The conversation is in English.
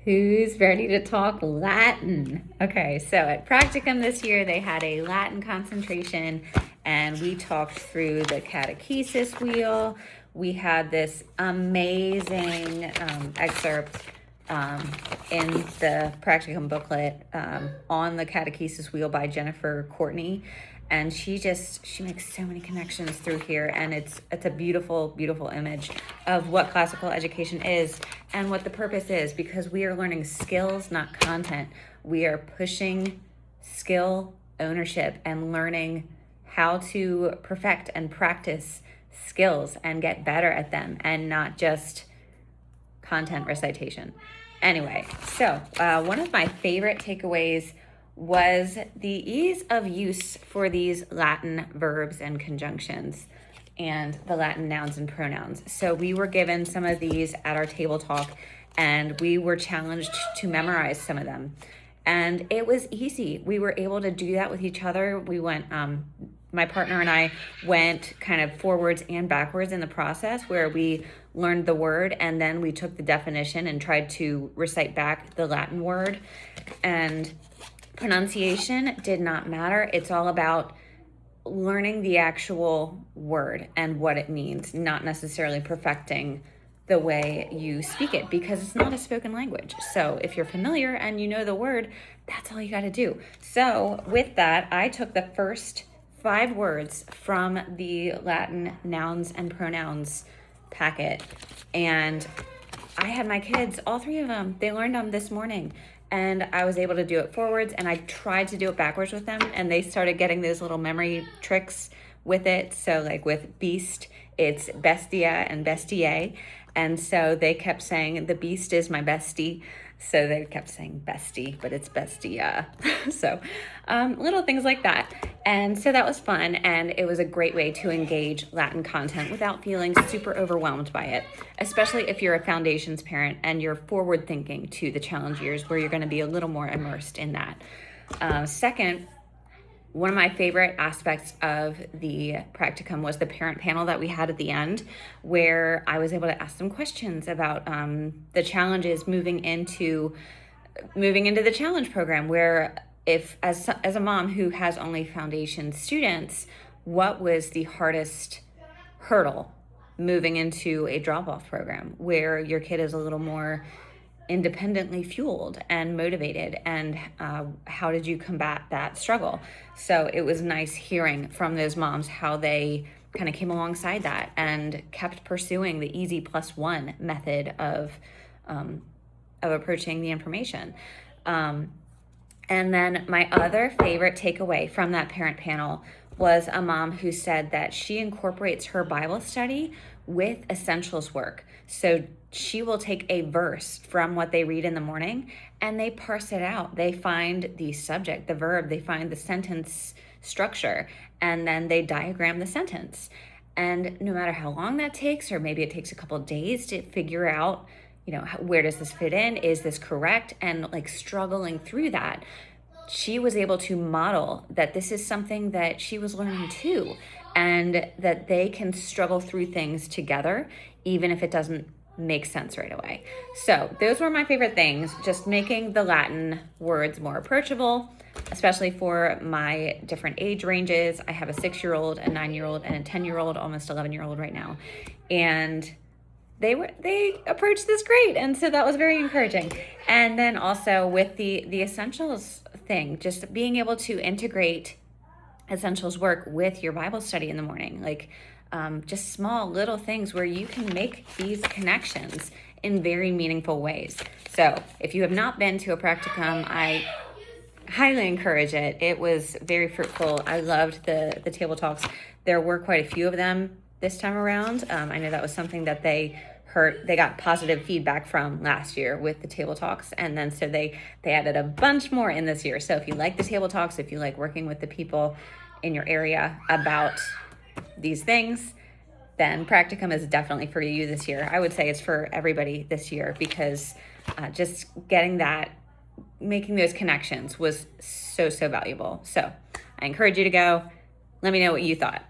Who's ready to talk Latin? Okay, so at Practicum this year, they had a Latin concentration, and we talked through the catechesis wheel. We had this amazing excerpt in the Practicum booklet on the catechesis wheel by Jennifer Courtney. And she makes so many connections through here, and it's a beautiful, beautiful image of what classical education is and what the purpose is, because we are learning skills, not content. We are pushing skill ownership and learning how to perfect and practice skills and get better at them, and not just content recitation. Anyway, so one of my favorite takeaways was the ease of use for these Latin verbs and conjunctions and the Latin nouns and pronouns. So we were given some of these at our table talk, and we were challenged to memorize some of them. And it was easy. We were able to do that with each other. We went, my partner and I went kind of forwards and backwards in the process, where we learned the word and then we took the definition and tried to recite back the Latin word. And pronunciation did not matter. It's all about learning the actual word and what it means, not necessarily perfecting the way you speak it, because it's not a spoken language. So if you're familiar and you know the word, that's all you got to do. So with that, I took the first 5 words from the Latin nouns and pronouns packet, and I had my kids, all 3 of them, they learned them this morning. And I was able to do it forwards, and I tried to do it backwards with them, and they started getting those little memory tricks with it. So like with beast, it's bestia and bestie. And so they kept saying, the beast is my bestie. So they kept saying bestie, but it's bestia. So little things like that. And so that was fun. And it was a great way to engage Latin content without feeling super overwhelmed by it, especially if you're a foundations parent and you're forward thinking to the challenge years, where you're going to be a little more immersed in that. Second, one of my favorite aspects of the practicum was the parent panel that we had at the end, where I was able to ask them questions about the challenges moving into the challenge program, where if as a mom who has only foundation students, what was the hardest hurdle moving into a drop-off program where your kid is a little more independently fueled and motivated, and how did you combat that struggle? So it was nice hearing from those moms how they kind of came alongside that and kept pursuing the easy +1 method of approaching the information. And then my other favorite takeaway from that parent panel was a mom who said that she incorporates her Bible study with essentials work. So she will take a verse from what they read in the morning and they parse it out. They find the subject, the verb, they find the sentence structure, and then they diagram the sentence. And no matter how long that takes, or maybe it takes a couple of days to figure out, where does this fit in? Is this correct? And like struggling through that, she was able to model that this is something that she was learning too, and that they can struggle through things together, even if it doesn't make sense right away. So those were my favorite things, just making the Latin words more approachable, especially for my different age ranges. I have a 6-year-old, a 9-year-old, and a 10-year-old, almost 11-year-old right now. And they approached this great, and so that was very encouraging. And then also with the essentials thing, just being able to integrate essentials work with your Bible study in the morning, like just small little things where you can make these connections in very meaningful ways. So if you have not been to a practicum, I highly encourage it. It was very fruitful. I loved the table talks. There were quite a few of them this time around. I know that was something that they got positive feedback from last year with the table talks, and then so they added a bunch more in this year. So if you like the table talks, if you like working with the people in your area about these things, then Practicum is definitely for you this year. I would say it's for everybody this year, because just making those connections was so valuable. So I encourage you to go. Let me know what you thought.